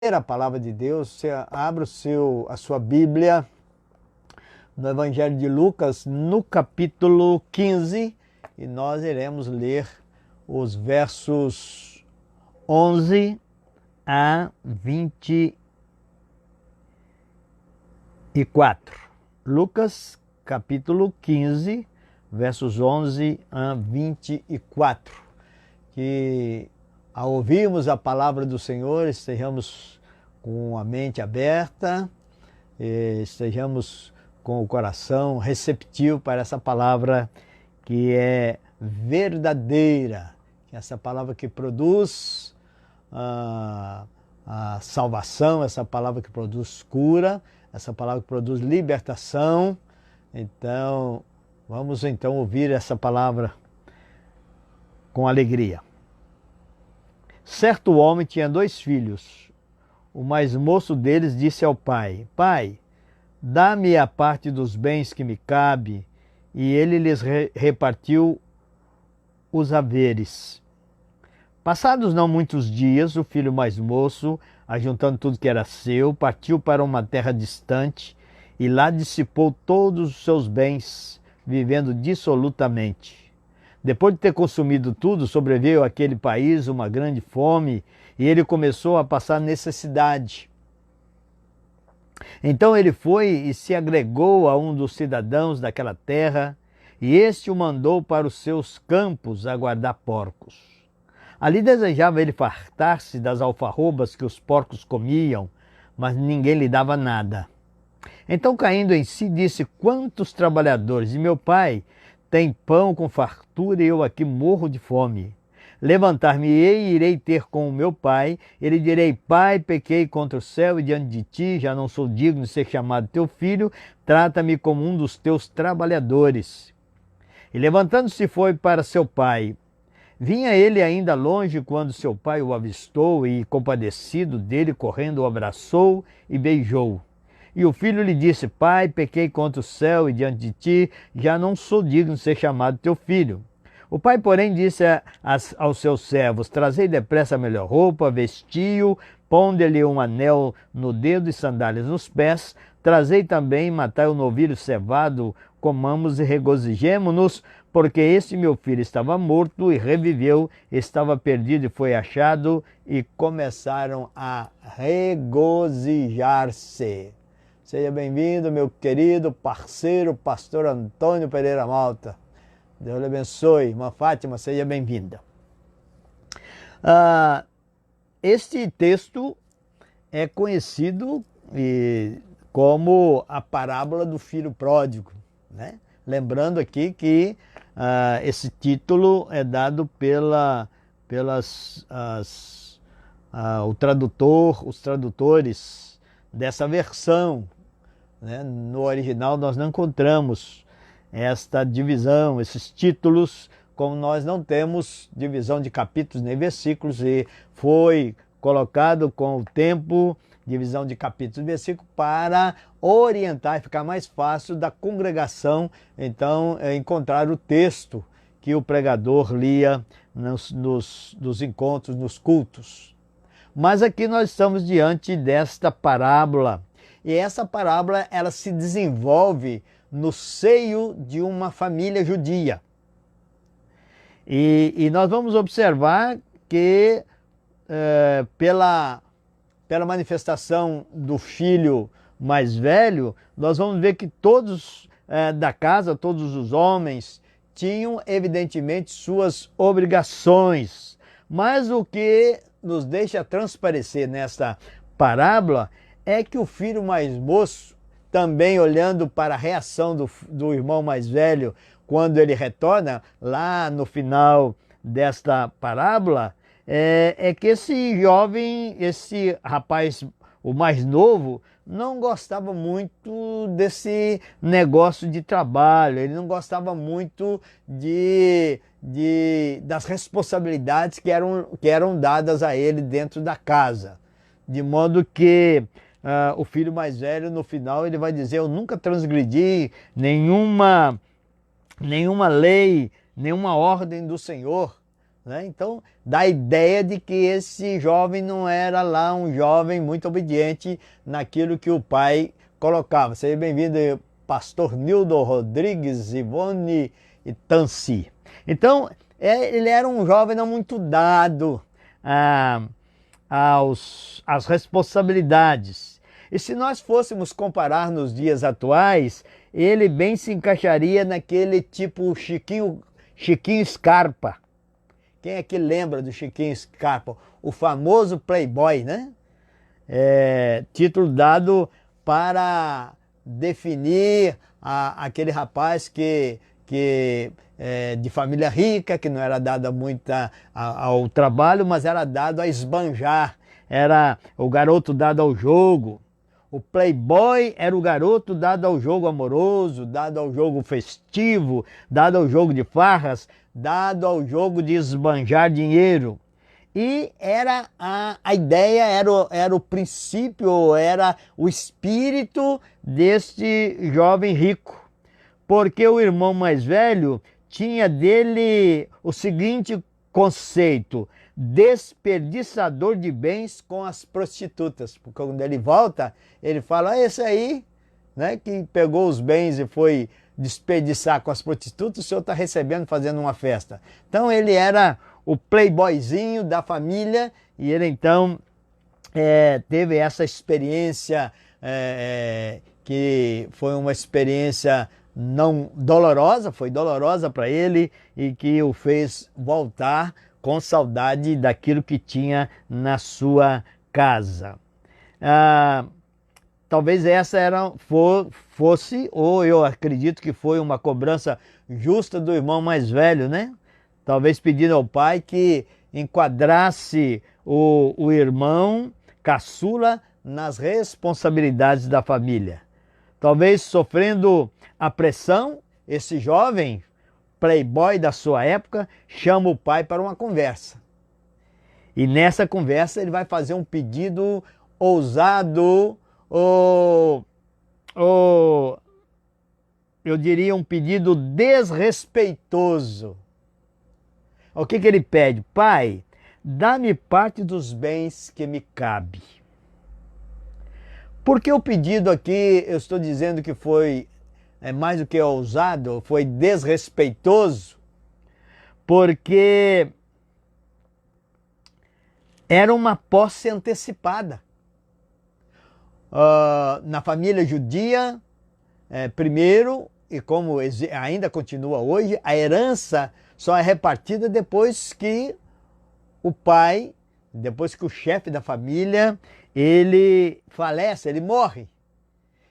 A palavra de Deus, você abra a sua Bíblia no Evangelho de Lucas, no capítulo 15, e nós iremos ler os versos 11 a 24. Lucas, capítulo 15, versos 11 a 24. Que ao ouvirmos a palavra do Senhor, estejamos com a mente aberta, estejamos com o coração receptivo para essa palavra que é verdadeira, essa palavra que produz a salvação, essa palavra que produz cura, essa palavra que produz libertação. Então, vamos então ouvir essa palavra com alegria. Certo homem tinha 2 filhos. O mais moço deles disse ao pai: Pai, dá-me a parte dos bens que me cabe. E ele lhes repartiu os haveres. Passados não muitos dias, o filho mais moço, ajuntando tudo que era seu, partiu para uma terra distante e lá dissipou todos os seus bens, vivendo dissolutamente. Depois de ter consumido tudo, sobreveio àquele país uma grande fome e ele começou a passar necessidade. Então ele foi e se agregou a um dos cidadãos daquela terra, e este o mandou para os seus campos a guardar porcos. Ali desejava ele fartar-se das alfarrobas que os porcos comiam, mas ninguém lhe dava nada. Então, caindo em si, disse: Quantos trabalhadores de meu pai têm pão com fartura e eu aqui morro de fome. Levantar-me-ei e irei ter com o meu pai. Ele direi: Pai, pequei contra o céu e diante de ti, já não sou digno de ser chamado teu filho, trata-me como um dos teus trabalhadores. E levantando-se foi para seu pai. Vinha ele ainda longe quando seu pai o avistou e, compadecido dele, correndo, o abraçou e beijou. E o filho lhe disse: Pai, pequei contra o céu e diante de ti, já não sou digno de ser chamado teu filho. O pai, porém, disse aos seus servos: Trazei depressa a melhor roupa, vestiu, ponde-lhe um anel no dedo e sandálias nos pés. Trazei também, matai o novilho cevado, comamos e regozijemo-nos, porque este meu filho estava morto e reviveu, estava perdido e foi achado, e começaram a regozijar-se. Seja bem-vindo, meu querido parceiro, pastor Antônio Pereira Malta. Deus lhe abençoe. Irmã Fátima, seja bem-vinda. Este texto é conhecido como a parábola do filho pródigo, né? Lembrando aqui que esse título é dado os tradutores dessa versão, né? No original nós não encontramos esta divisão, esses títulos, como nós não temos divisão de capítulos nem versículos, e foi colocado com o tempo divisão de capítulos e versículos para orientar e ficar mais fácil da congregação, então, encontrar o texto que o pregador lia nos encontros, nos cultos. Mas aqui nós estamos diante desta parábola, e essa parábola ela se desenvolve no seio de uma família judia. E nós vamos observar que pela manifestação do filho mais velho, nós vamos ver que todos da casa, todos os homens, tinham evidentemente suas obrigações. Mas o que nos deixa transparecer nesta parábola é que o filho mais moço, também olhando para a reação do irmão mais velho quando ele retorna, lá no final desta parábola, é que esse jovem, esse rapaz, o mais novo, não gostava muito desse negócio de trabalho, ele não gostava muito das responsabilidades que eram dadas a ele dentro da casa. De modo que o filho mais velho, no final, ele vai dizer: eu nunca transgredi nenhuma lei, nenhuma ordem do Senhor. né? Então, dá a ideia de que esse jovem não era lá um jovem muito obediente naquilo que o pai colocava. Seja bem-vindo, pastor Nildo Rodrigues, Ivone e Tanci. Então, ele era um jovem não muito dado às responsabilidades. E se nós fôssemos comparar nos dias atuais, ele bem se encaixaria naquele tipo Chiquinho Scarpa. Quem é que lembra do Chiquinho Scarpa? O famoso playboy, né? Título dado para definir aquele rapaz que de família rica, que não era dado ao trabalho, mas era dado a esbanjar. Era o garoto dado ao jogo. O playboy era o garoto dado ao jogo amoroso, dado ao jogo festivo, dado ao jogo de farras, dado ao jogo de esbanjar dinheiro. E era a ideia, era o princípio, era o espírito deste jovem rico. Porque o irmão mais velho tinha dele o seguinte conceito: desperdiçador de bens com as prostitutas. Porque quando ele volta, ele fala, esse aí, né, que pegou os bens e foi desperdiçar com as prostitutas, o senhor está recebendo, fazendo uma festa. Então ele era o playboyzinho da família, e ele então teve essa experiência que foi uma experiência não dolorosa, foi dolorosa para ele e que o fez voltar com saudade daquilo que tinha na sua casa. Talvez essa fosse, ou eu acredito que foi uma cobrança justa do irmão mais velho, né? Talvez pedindo ao pai que enquadrasse o irmão caçula nas responsabilidades da família. Talvez sofrendo a pressão, esse jovem playboy da sua época chama o pai para uma conversa. E nessa conversa ele vai fazer um pedido ousado, eu diria um pedido desrespeitoso. O que ele pede? Pai, dá-me parte dos bens que me cabe. Por que o pedido aqui, eu estou dizendo que foi mais do que ousado, foi desrespeitoso? Porque era uma posse antecipada. Na família judia, primeiro, e como ainda continua hoje, a herança só é repartida depois que o pai, depois que o chefe da família, ele falece, ele morre.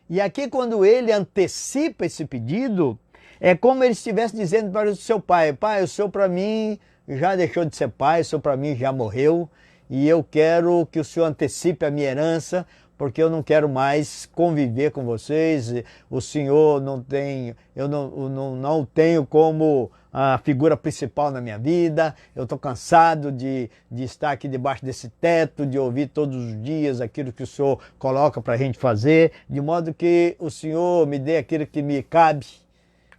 E aqui quando ele antecipa esse pedido, é como ele estivesse dizendo para o seu pai, pai, o senhor para mim já deixou de ser pai, o senhor para mim já morreu, e eu quero que o senhor antecipe a minha herança, porque eu não quero mais conviver com vocês, o senhor não tem, eu não tenho como a figura principal na minha vida, eu estou cansado de estar aqui debaixo desse teto, de ouvir todos os dias aquilo que o senhor coloca para a gente fazer, de modo que o senhor me dê aquilo que me cabe,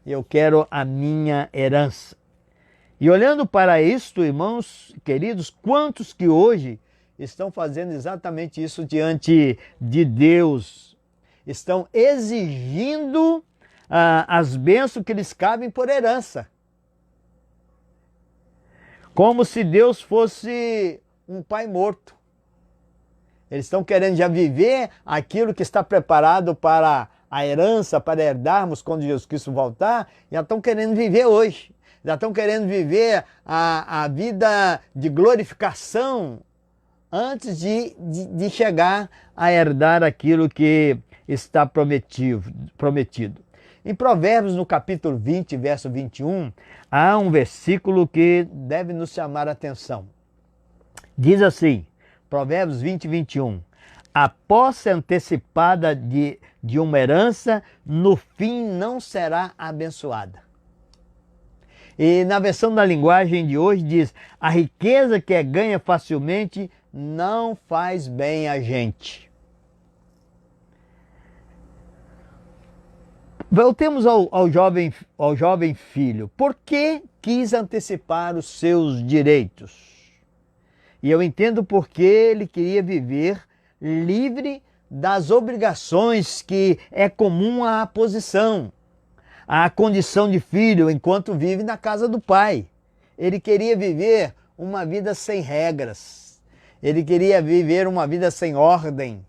eu quero a minha herança. E olhando para isto, irmãos queridos, quantos que hoje estão fazendo exatamente isso diante de Deus? Estão exigindo as bênçãos que lhes cabem por herança. Como se Deus fosse um pai morto. Eles estão querendo já viver aquilo que está preparado para a herança, para herdarmos quando Jesus Cristo voltar, já estão querendo viver hoje. Já estão querendo viver a vida de glorificação antes de chegar a herdar aquilo que está prometido. Em Provérbios, no capítulo 20, verso 21, há um versículo que deve nos chamar a atenção. Diz assim, Provérbios 20, 21, a posse antecipada de uma herança, no fim não será abençoada. E na versão da linguagem de hoje diz, a riqueza que é ganha facilmente não faz bem a gente. Voltemos ao jovem filho. Por que quis antecipar os seus direitos? E eu entendo porque ele queria viver livre das obrigações que é comum à posição, à condição de filho enquanto vive na casa do pai. Ele queria viver uma vida sem regras. Ele queria viver uma vida sem ordem.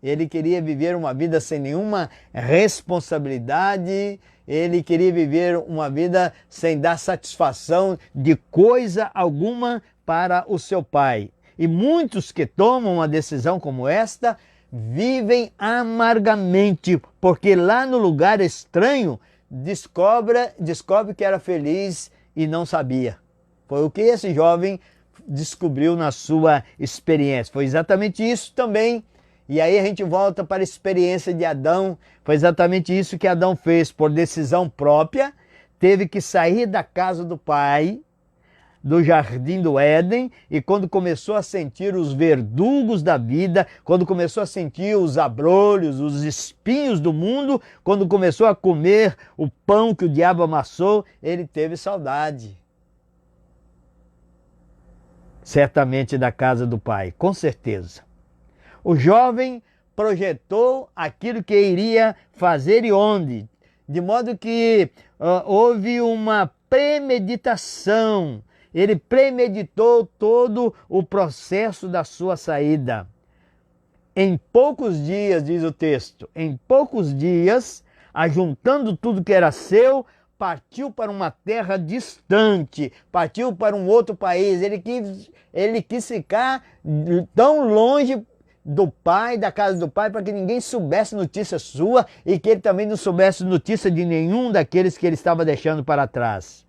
Ele queria viver uma vida sem nenhuma responsabilidade. Ele queria viver uma vida sem dar satisfação de coisa alguma para o seu pai. E muitos que tomam uma decisão como esta vivem amargamente, porque lá no lugar estranho descobre que era feliz e não sabia. Foi o que esse jovem descobriu na sua experiência. Foi exatamente isso também. E aí a gente volta para a experiência de Adão. Foi exatamente isso que Adão fez, por decisão própria. Teve que sair da casa do pai, do jardim do Éden, e quando começou a sentir os verdugos da vida, quando começou a sentir os abrolhos, os espinhos do mundo, quando começou a comer o pão que o diabo amassou, ele teve saudade. Certamente da casa do pai, com certeza. O jovem projetou aquilo que iria fazer e onde, de modo que houve uma premeditação. Ele premeditou todo o processo da sua saída. Em poucos dias, diz o texto, em poucos dias, ajuntando tudo que era seu, partiu para uma terra distante, partiu para um outro país. Ele quis ficar tão longe do pai, da casa do pai, para que ninguém soubesse notícia sua e que ele também não soubesse notícia de nenhum daqueles que ele estava deixando para trás.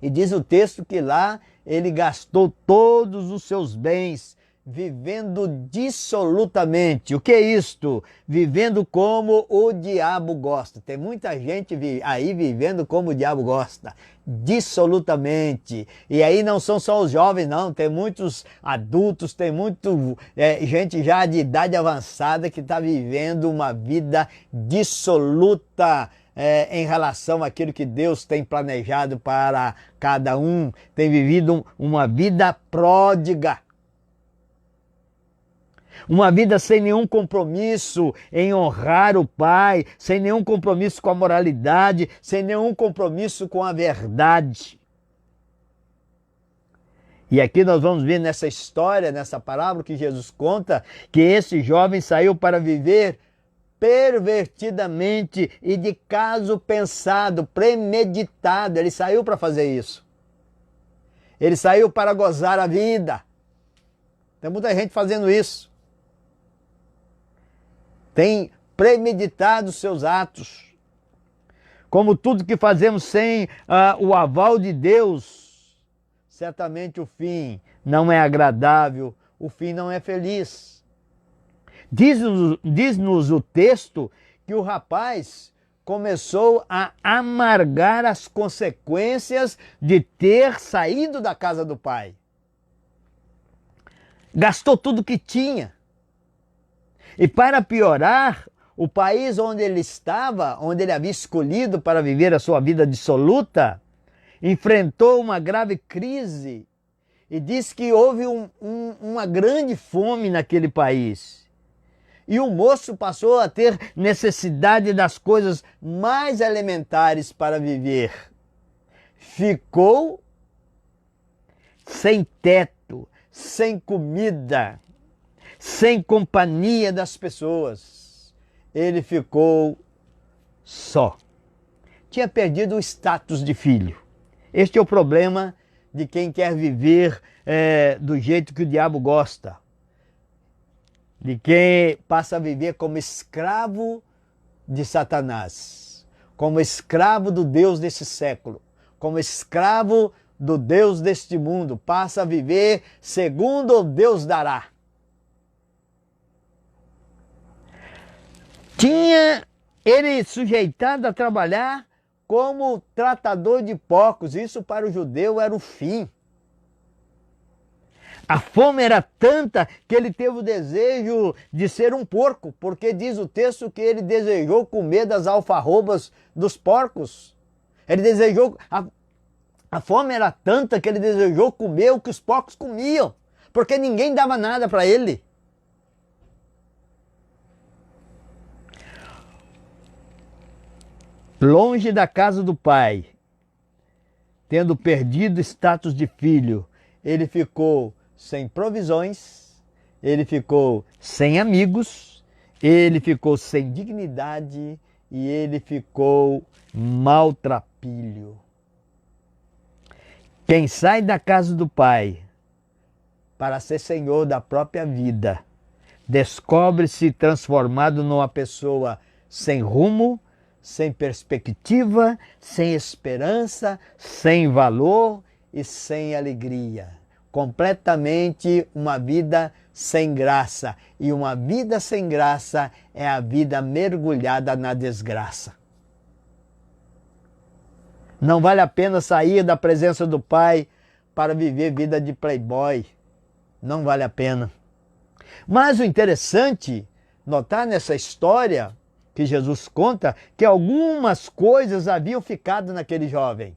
E diz o texto que lá ele gastou todos os seus bens, vivendo dissolutamente. O que é isto? Vivendo como o diabo gosta. Tem muita gente aí vivendo como o diabo gosta, dissolutamente. E aí não são só os jovens, não. Tem muitos adultos, tem gente já de idade avançada que está vivendo uma vida dissoluta em relação àquilo que Deus tem planejado para cada um. Tem vivido uma vida pródiga. Uma vida sem nenhum compromisso em honrar o pai, sem nenhum compromisso com a moralidade, sem nenhum compromisso com a verdade. E aqui nós vamos ver nessa história, nessa parábola que Jesus conta, que esse jovem saiu para viver pervertidamente e de caso pensado, premeditado. Ele saiu para fazer isso. Ele saiu para gozar a vida. Tem muita gente fazendo isso. Tem premeditado seus atos. Como tudo que fazemos sem o aval de Deus, certamente o fim não é agradável, o fim não é feliz. Diz-nos o texto que o rapaz começou a amargar as consequências de ter saído da casa do pai. Gastou tudo que tinha. E para piorar, o país onde ele estava, onde ele havia escolhido para viver a sua vida dissoluta, enfrentou uma grave crise e diz que houve uma grande fome naquele país. E o moço passou a ter necessidade das coisas mais elementares para viver. Ficou sem teto, sem comida, sem companhia das pessoas. Ele ficou só. Tinha perdido o status de filho. Este é o problema de quem quer viver do jeito que o diabo gosta. De quem passa a viver como escravo de Satanás, como escravo do Deus desse século, como escravo do Deus deste mundo, passa a viver segundo o Deus dará. Tinha ele sujeitado a trabalhar como tratador de porcos, isso para o judeu era o fim. A fome era tanta que ele teve o desejo de ser um porco, porque diz o texto que ele desejou comer das alfarrobas dos porcos. Ele desejou, a fome era tanta que ele desejou comer o que os porcos comiam, porque ninguém dava nada para ele. Longe da casa do pai, tendo perdido o status de filho, ele ficou sem provisões, ele ficou sem amigos, ele ficou sem dignidade e ele ficou maltrapilho. Quem sai da casa do pai para ser senhor da própria vida, descobre-se transformado numa pessoa sem rumo, sem perspectiva, sem esperança, sem valor e sem alegria. Completamente uma vida sem graça. E uma vida sem graça é a vida mergulhada na desgraça. Não vale a pena sair da presença do Pai para viver vida de playboy. Não vale a pena. Mas o interessante, notar nessa história que Jesus conta, que algumas coisas haviam ficado naquele jovem.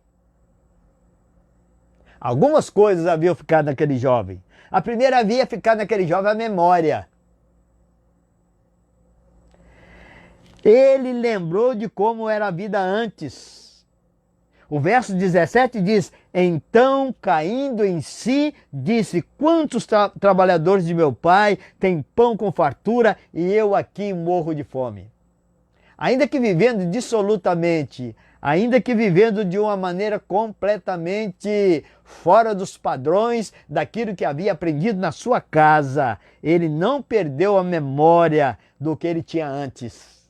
Algumas coisas haviam ficado naquele jovem. A primeira havia ficado naquele jovem a memória. Ele lembrou de como era a vida antes. O verso 17 diz: então, caindo em si, disse: quantos trabalhadores de meu pai têm pão com fartura e eu aqui morro de fome. Ainda que vivendo dissolutamente, ainda que vivendo de uma maneira completamente fora dos padrões daquilo que havia aprendido na sua casa, ele não perdeu a memória do que ele tinha antes.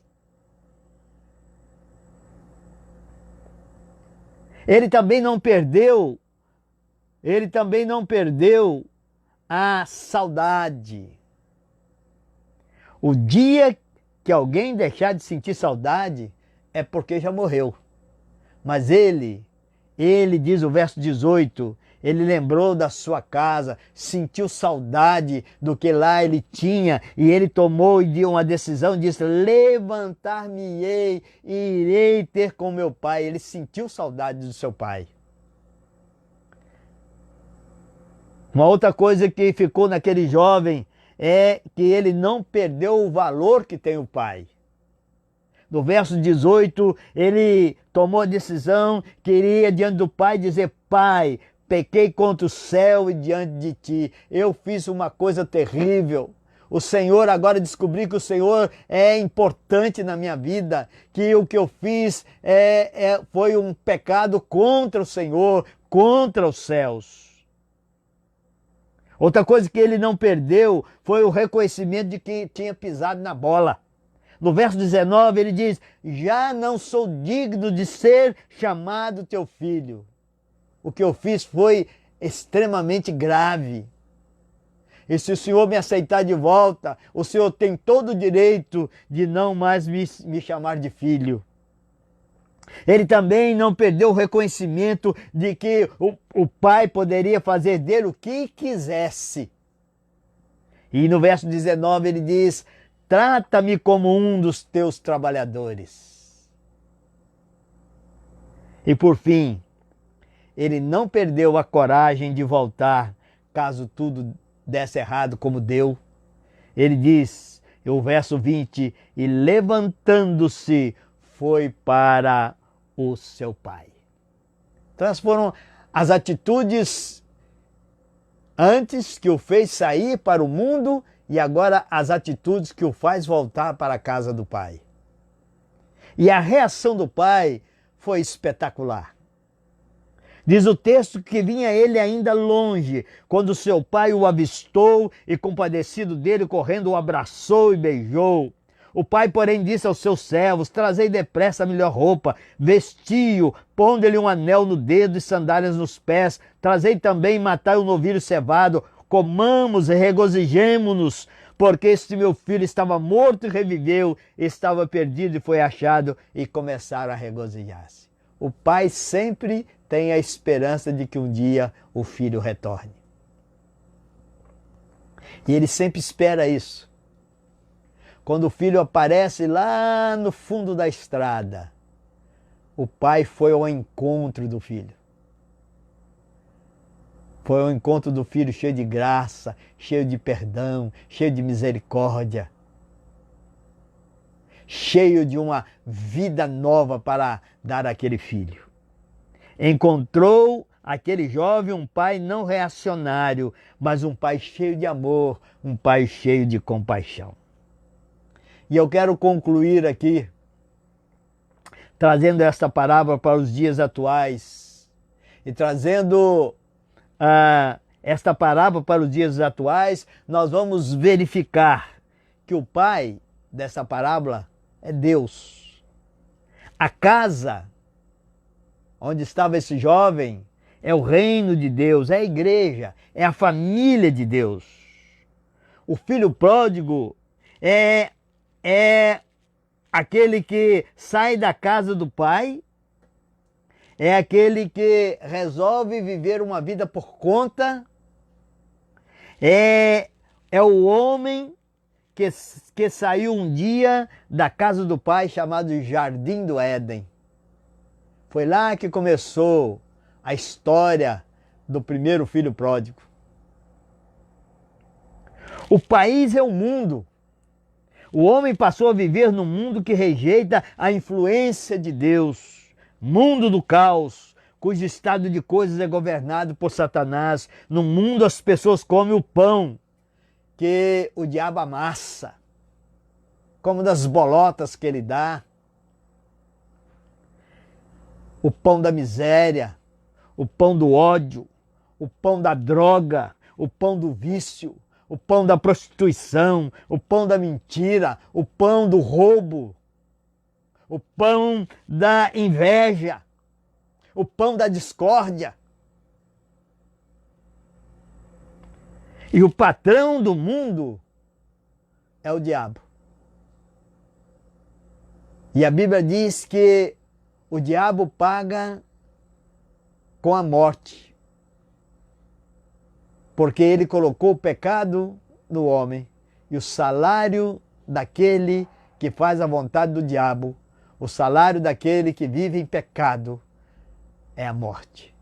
Ele também não perdeu a saudade. O dia que alguém deixar de sentir saudade é porque já morreu. Mas ele diz o verso 18, ele lembrou da sua casa, sentiu saudade do que lá ele tinha, e ele tomou e deu uma decisão, disse: levantar-me-ei e irei ter com meu pai. Ele sentiu saudade do seu pai. Uma outra coisa que ficou naquele jovem é que ele não perdeu o valor que tem o pai. No verso 18, ele tomou a decisão que iria diante do pai dizer: pai, pequei contra o céu e diante de ti. Eu fiz uma coisa terrível. O Senhor, agora descobri que o Senhor é importante na minha vida, que o que eu fiz foi um pecado contra o Senhor, contra os céus. Outra coisa que ele não perdeu foi o reconhecimento de que tinha pisado na bola. No verso 19 ele diz: já não sou digno de ser chamado teu filho. O que eu fiz foi extremamente grave. E se o Senhor me aceitar de volta, o Senhor tem todo o direito de não mais me chamar de filho. Ele também não perdeu o reconhecimento de que o pai poderia fazer dele o que quisesse. E no verso 19 ele diz: trata-me como um dos teus trabalhadores. E por fim, ele não perdeu a coragem de voltar caso tudo desse errado como deu. Ele diz, o verso 20, e levantando-se foi para o seu pai. Então essas foram as atitudes antes que o fez sair para o mundo e agora as atitudes que o faz voltar para a casa do pai. E a reação do pai foi espetacular. Diz o texto que vinha ele ainda longe, quando seu pai o avistou e, compadecido dele, correndo, o abraçou e beijou. O pai, porém, disse aos seus servos: trazei depressa a melhor roupa, vestiu, pondo-lhe um anel no dedo e sandálias nos pés. Trazei também e matai o novilho cevado, comamos e regozijemo-nos, porque este meu filho estava morto e reviveu, estava perdido e foi achado, e começaram a regozijar-se. O pai sempre tem a esperança de que um dia o filho retorne. E ele sempre espera isso. Quando o filho aparece lá no fundo da estrada, o pai foi ao encontro do filho. Foi ao encontro do filho cheio de graça, cheio de perdão, cheio de misericórdia, cheio de uma vida nova para dar àquele filho. Encontrou aquele jovem um pai não reacionário, mas um pai cheio de amor, um pai cheio de compaixão. E eu quero concluir aqui, trazendo esta parábola para os dias atuais e trazendo esta parábola para os dias atuais, nós vamos verificar que o pai dessa parábola é Deus. A casa onde estava esse jovem é o reino de Deus, é a igreja, é a família de Deus. O filho pródigo é aquele que sai da casa do pai, é aquele que resolve viver uma vida por conta, é o homem que saiu um dia da casa do pai, chamado Jardim do Éden. Foi lá que começou a história do primeiro filho pródigo. O país é o mundo. O homem passou a viver num mundo que rejeita a influência de Deus. Mundo do caos, cujo estado de coisas é governado por Satanás. No mundo as pessoas comem o pão que o diabo amassa, como das bolotas que ele dá. O pão da miséria, o pão do ódio, o pão da droga, o pão do vício, o pão da prostituição, o pão da mentira, o pão do roubo, o pão da inveja, o pão da discórdia. E o patrão do mundo é o diabo. E a Bíblia diz que o diabo paga com a morte, porque ele colocou o pecado no homem, e o salário daquele que faz a vontade do diabo, o salário daquele que vive em pecado, é a morte.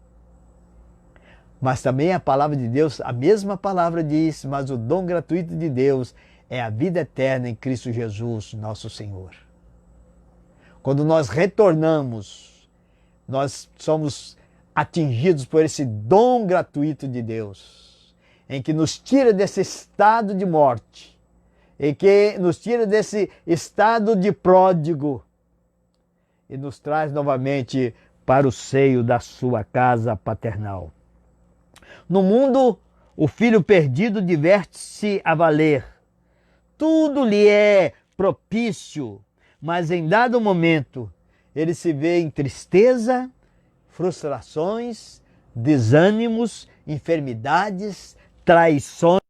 Mas também a palavra de Deus, a mesma palavra diz, mas o dom gratuito de Deus é a vida eterna em Cristo Jesus, nosso Senhor. Quando nós retornamos, nós somos atingidos por esse dom gratuito de Deus, em que nos tira desse estado de morte, em que nos tira desse estado de pródigo e nos traz novamente para o seio da sua casa paternal. No mundo, o filho perdido diverte-se a valer. Tudo lhe é propício, mas em dado momento ele se vê em tristeza, frustrações, desânimos, enfermidades, traições.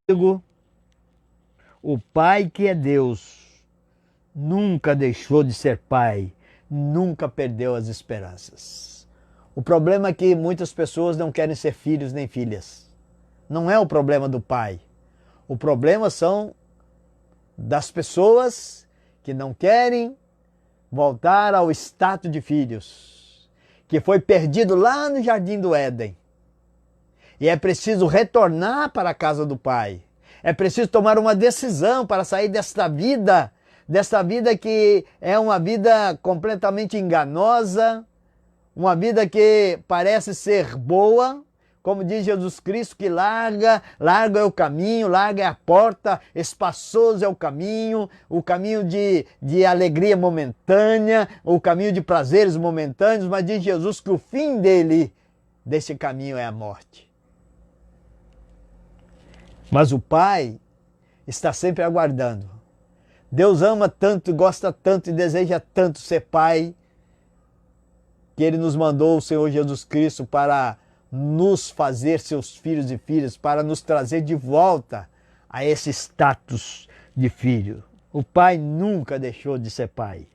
O pai que é Deus nunca deixou de ser pai, nunca perdeu as esperanças. O problema é que muitas pessoas não querem ser filhos nem filhas. Não é o problema do pai. O problema são das pessoas que não querem voltar ao status de filhos, que foi perdido lá no Jardim do Éden. E é preciso retornar para a casa do pai. É preciso tomar uma decisão para sair desta vida que é uma vida completamente enganosa, uma vida que parece ser boa, como diz Jesus Cristo, que larga é o caminho, larga é a porta, espaçoso é o caminho de alegria momentânea, o caminho de prazeres momentâneos, mas diz Jesus que o fim desse caminho é a morte. Mas o Pai está sempre aguardando. Deus ama tanto, gosta tanto e deseja tanto ser Pai, que Ele nos mandou o Senhor Jesus Cristo para nos fazer seus filhos e filhas, para nos trazer de volta a esse status de filho. O Pai nunca deixou de ser Pai.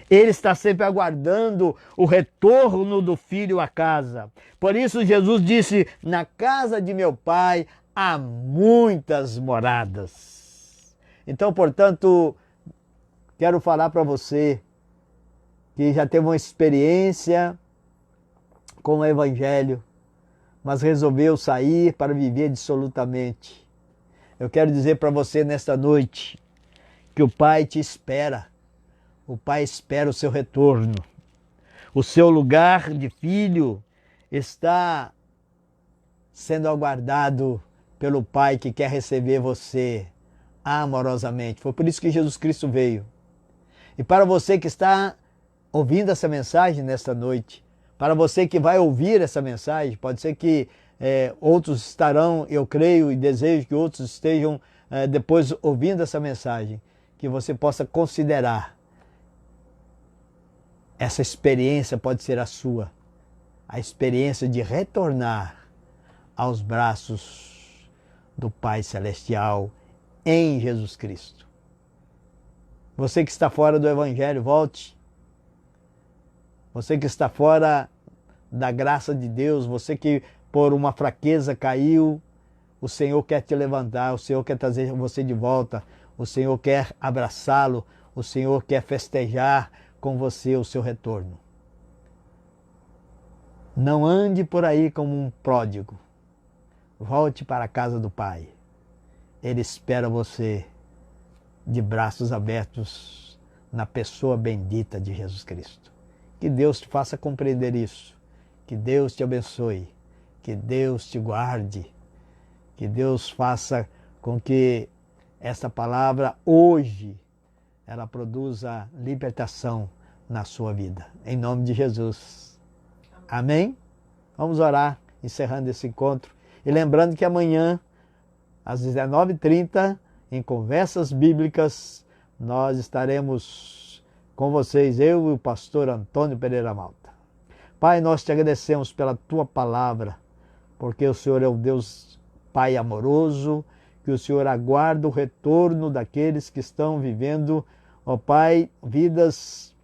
Ele está sempre aguardando o retorno do filho à casa. Por isso Jesus disse, na casa de meu Pai há muitas moradas. Então, portanto, quero falar para você que já teve uma experiência com o Evangelho, mas resolveu sair para viver dissolutamente. Eu quero dizer para você nesta noite que o Pai te espera. O Pai espera o seu retorno. O seu lugar de filho está sendo aguardado pelo Pai que quer receber você amorosamente. Foi por isso que Jesus Cristo veio. E para você que está ouvindo essa mensagem nesta noite, para você que vai ouvir essa mensagem, pode ser que outros estarão, eu creio e desejo que outros estejam depois ouvindo essa mensagem, que você possa considerar. Essa experiência pode ser a sua, a experiência de retornar aos braços do Pai Celestial em Jesus Cristo. Você que está fora do Evangelho, volte. Você que está fora da graça de Deus, você que por uma fraqueza caiu, o Senhor quer te levantar, o Senhor quer trazer você de volta, o Senhor quer abraçá-lo, o Senhor quer festejar com você o seu retorno. Não ande por aí como um pródigo. Volte para a casa do Pai. Ele espera você de braços abertos na pessoa bendita de Jesus Cristo. Que Deus te faça compreender isso. Que Deus te abençoe. Que Deus te guarde. Que Deus faça com que essa palavra hoje ela produza libertação na sua vida. Em nome de Jesus. Amém? Vamos orar, encerrando esse encontro. E lembrando que amanhã, às 19h30, em Conversas Bíblicas, nós estaremos com vocês, eu e o pastor Antônio Pereira Malta. Pai, nós te agradecemos pela tua palavra, porque o Senhor é o Deus Pai amoroso, que o Senhor aguarda o retorno daqueles que estão vivendo, ó Pai, vidas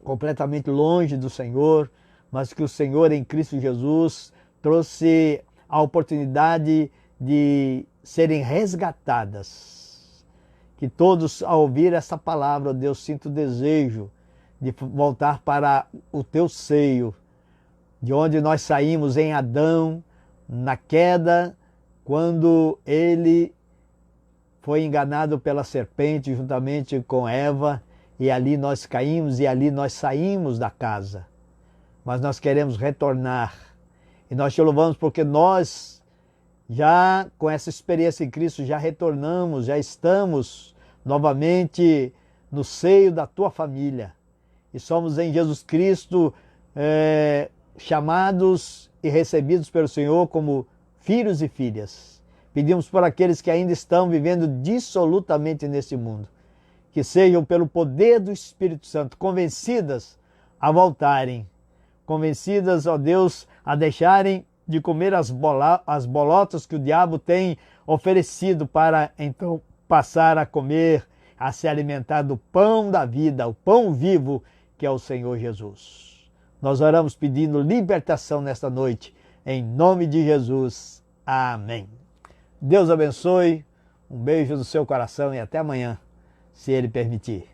completamente longe do Senhor, mas que o Senhor em Cristo Jesus trouxe a oportunidade de serem resgatadas. Que todos, ao ouvir essa palavra, ó Deus, sintam o desejo de voltar para o teu seio, de onde nós saímos em Adão, na queda, quando ele foi enganado pela serpente juntamente com Eva, e ali nós caímos e ali nós saímos da casa. Mas nós queremos retornar. E nós te louvamos porque nós, já com essa experiência em Cristo, já retornamos, já estamos novamente no seio da tua família. E somos em Jesus Cristo chamados e recebidos pelo Senhor como filhos e filhas. Pedimos por aqueles que ainda estão vivendo dissolutamente neste mundo, que sejam pelo poder do Espírito Santo convencidas a voltarem, convencidas, ó Deus, a deixarem de comer as bolotas que o diabo tem oferecido para então passar a comer, a se alimentar do pão da vida, o pão vivo que é o Senhor Jesus. Nós oramos pedindo libertação nesta noite, em nome de Jesus. Amém. Deus abençoe, um beijo no seu coração e até amanhã, se Ele permitir.